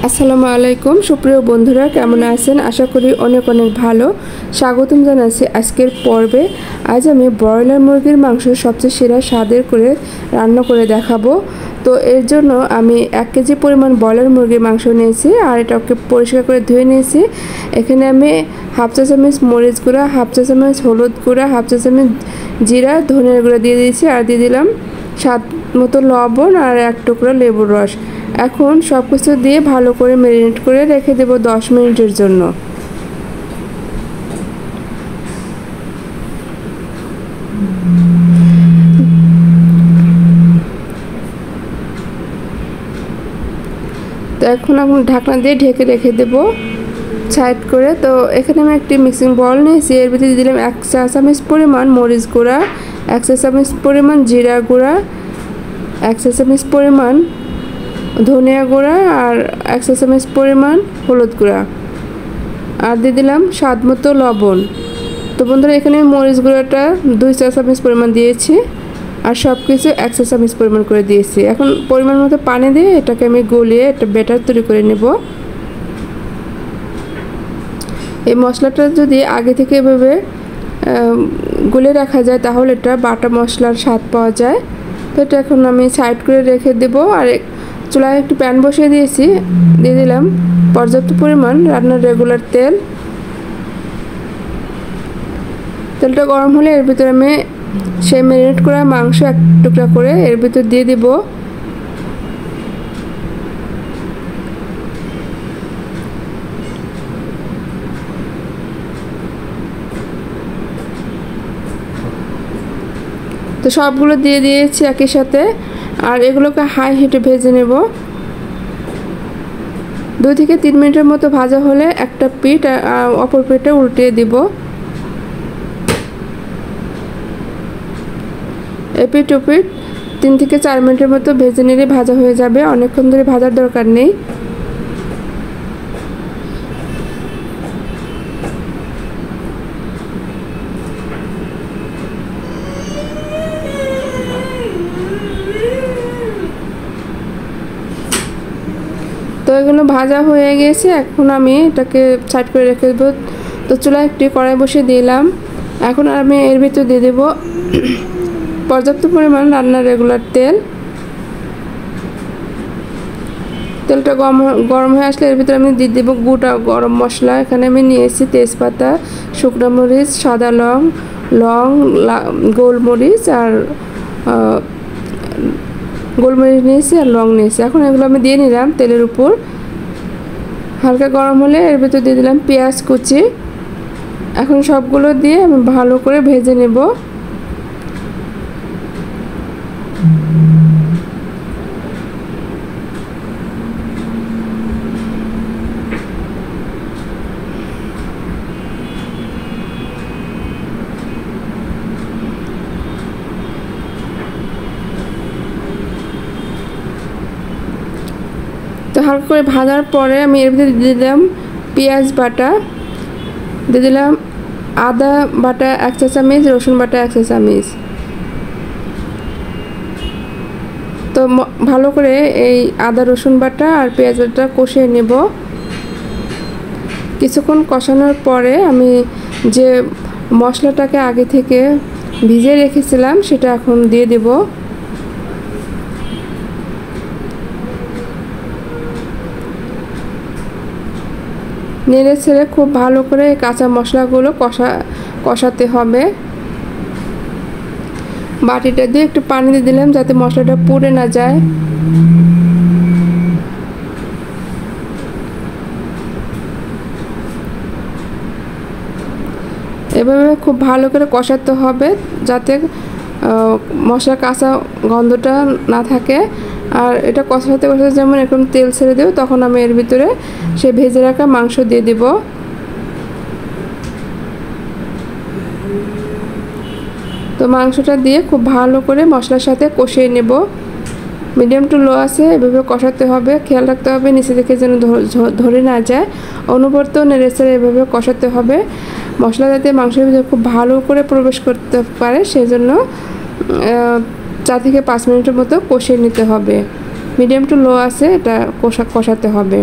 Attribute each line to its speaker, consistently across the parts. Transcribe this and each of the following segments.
Speaker 1: আসসালামু আলাইকুম সুপ্রিয় বন্ধুরা, কেমন আছেন? আশা করি অনেক অনেক ভালো। স্বাগতম জানাচ্ছি আজকের পর্বে। আজ আমি ব্রয়লার মুরগির মাংস সবচেয়ে সেরা স্বাদের করে রান্না করে দেখাবো। তো এর জন্য আমি 1 কেজি পরিমাণ ব্রয়লার মুরগির মাংস নিয়েছি আর এটাকে পরিষ্কার করে ধুয়ে নিয়েছি। এখানে আমি হাফ চা চামচ মরিচ গুঁড়া, হাফ চা চামচ হলুদ গুঁড়া, হাফ চা চামচ জিরা ধনের গুঁড়া দিয়ে দিয়েছি আর দিয়ে দিলাম স্বাদ মতো লবণ আর 1 টুকরা লেবুর রস। এখন সব কিছু দিয়ে ভালো করে ম্যারিনেট করে রেখে দেব 10 মিনিটের জন্য। তো এখন ঢাকনা দিয়ে ঢেকে রেখে দেব সাইড করে। তো এখানে আমি একটি মিক্সিং বল নিয়েছি, এর ভিতরে দিলাম 1 চা চামচ পরিমাণ মরিচ গুঁড়া, 1 চা চামচ পরিমাণ জিরা গুঁড়া, 1 চা চামচ পরিমাণ ধনিয়া গুঁড়া আর 1 চা চামচ পরিমাণ হলুদ গুঁড়া আর দিয়ে দিলাম স্বাদ মতো লবণ। তো বন্ধুরা, এখানে মরিচ গুঁড়াটা 2 চা চামচ পরিমাণ দিয়েছি আর সব কিছু 1 চা চামচ পরিমাণ করে দিয়েছি। এখন পরিমাণ মতো পানি দিয়ে এটাকে আমি গলিয়ে একটা ব্যাটার তৈরি করে নেব। এই মশলাটা যদি আগে থেকে এভাবে গলে রাখা যায় তাহলে এটা বাটা মশলার স্বাদ পাওয়া যায়। তো এটা এখন আমি সাইড করে রেখে দেব। আর চুলায় একটু প্যান বসিয়ে দিয়েছি, দিয়ে দিলাম পর্যাপ্ত পরিমাণ রান্নার রেগুলার তেল। তেলটা গরম হলে এর ভিতরে আমি সেই ম্যারিনেট করা মাংস 1 টুকরা করে এর ভিতর দিয়ে দিব। তো সবগুলো দিয়ে দিয়েছি একই সাথে আর এগুলোকে হাই হিটে ভেজে নেব। 2 থেকে 3 মিনিটের মতো ভাজা হলে একটা পিঠ অপর পিঠে উল্টিয়ে দিব। এপিঠ ওপিঠ 3 থেকে 4 মিনিটের মতো ভেজে নিলে ভাজা হয়ে যাবে, অনেকক্ষণ ধরে ভাজার দরকার নেই। তো এগুলো ভাজা হয়ে গেছে, এখন আমি এটাকে সাইড করে রেখে দেবো। তো চুলায় একটি কড়াই বসিয়ে দিলাম। এখন আমি এর ভিতর দিয়ে দেব পর্যাপ্ত পরিমাণ রান্নার রেগুলার তেল। তেলটা গরম হয়ে আসলে এর ভিতরে আমি দিয়ে দেবো গোটা গরম মশলা। এখানে আমি নিয়েছি তেজপাতা, শুকনো মরিচ, সাদা লং, গোলমরিচ আর গোলমরিচ নিয়েছি আর লং নিয়েছি। এখন এগুলো আমি দিয়ে নিলাম তেলের উপর। হালকা গরম হলে এর ভিতর দিয়ে দিলাম পেঁয়াজ কুচি। এখন সবগুলো দিয়ে আমি ভালো করে ভেজে নেব। তো হালকা করে ভাজার পরে আমি এর ভিতরে দিয়ে দিলাম পেঁয়াজ বাটা, দিয়ে দিলাম আদা বাটা 1 চা চামচ, রসুন বাটা 1 চা চামচ। তো ভালো করে এই আদা রসুন বাটা আর পেঁয়াজ বাটা কষিয়ে নেব। কিছুক্ষণ কষানোর পরে আমি যে মশলাটাকে আগে থেকে ভিজিয়ে রেখেছিলাম সেটা এখন দিয়ে দেব। নেড়ে ছেড়ে খুব ভালো করে কাঁচা মশলাগুলো কষাতে হবে। বাটিটা দিয়ে একটু পানি দিয়ে দিলাম যাতে মশলাটা পুড়ে না যায়। এভাবে খুব ভালো করে কষাতে হবে যাতে মশলার কাঁচা গন্ধটা না থাকে। আর এটা কষাতে কষাতে যেমন এরকম তেল ছেড়ে দেব, তখন আমি এর ভিতরে সে ভেজে রাখা মাংস দিয়ে দেব। তো মাংসটা দিয়ে খুব ভালো করে মশলার সাথে কষিয়ে নেব। মিডিয়াম টু লো আছে এভাবে কষাতে হবে, খেয়াল রাখতে হবে নিচে থেকে যেন ধরে না যায়। অনবরত নেড়েচেড়ে এভাবে কষাতে হবে, মশলা যাতে মাংসের ভিতরে খুব ভালো করে প্রবেশ করতে পারে সেজন্য 4 থেকে 5 মিনিটের মতো কষিয়ে নিতে হবে। মিডিয়াম টু লো আছে এটা কষাতে হবে।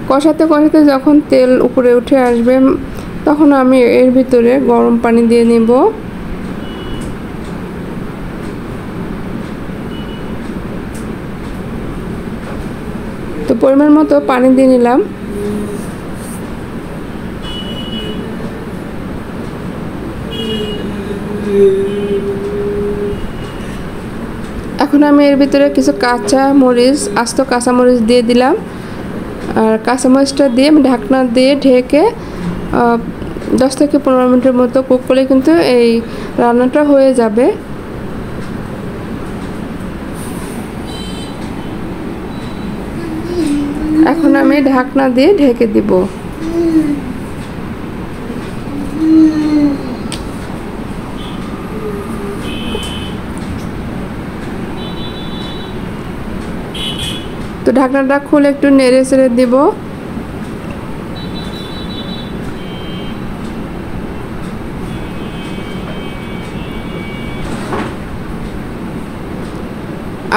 Speaker 1: কষাতে কষাতে যখন তেল উপরে উঠে আসবে তখন আমি এর ভিতরে গরম পানি দিয়ে নেব। তো পরিমাণ মতো পানি দিয়ে নিলাম। এখন আমি এর ভিতরে কিছু কাঁচা মরিচ, আস্ত কাঁচা মরিচ দিয়ে দিলাম। আর কাঁচা মরিচটা দিয়ে আমি ঢাকনা দিয়ে ঢেকে 10 থেকে 15 মিনিটের মতো কুক করলে কিন্তু এই রান্নাটা হয়ে যাবে। এখন আমি ঢাকনা দিয়ে ঢেকে দিব। তো ঢাকনাটা খুলে একটু নেড়ে চেড়ে দিব।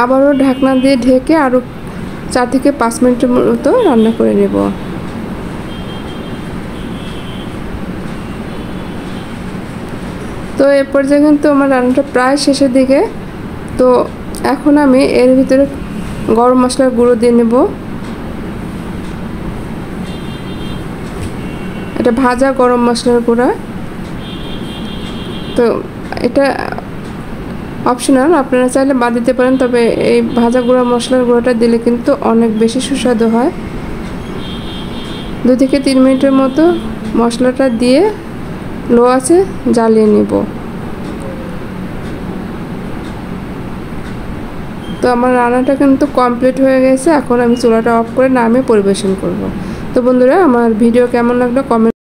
Speaker 1: আবারও ঢাকনা দিয়ে ঢেকে আরও 4 থেকে 5 মিনিটের মতো রান্না করে নেব। তো এ পর্যায়ে কিন্তু আমার রান্নাটা প্রায় শেষের দিকে। তো এখন আমি এর ভিতরে গরম মশলার গুঁড়ো দিয়ে নেব। এটা ভাজা গরম মশলার গুঁড়া। তো এটা অপশনাল, আপনারা চাইলে বাদ দিতে পারেন, তবে এই ভাজা গুঁড়া মশলার গুঁড়োটা দিলে কিন্তু অনেক বেশি সুস্বাদু হয়। 2 থেকে 3 মিনিটের মতো মশলাটা দিয়ে লো আছে জ্বালিয়ে নেব। তো আমার রান্নাটা কিন্তু কমপ্লিট হয়ে গেছে। এখন আমি চুলাটা অফ করে নামিয়ে পরিবেশন করব। তো বন্ধুরা, আমার ভিডিও কেমন লাগলো কমেন্ট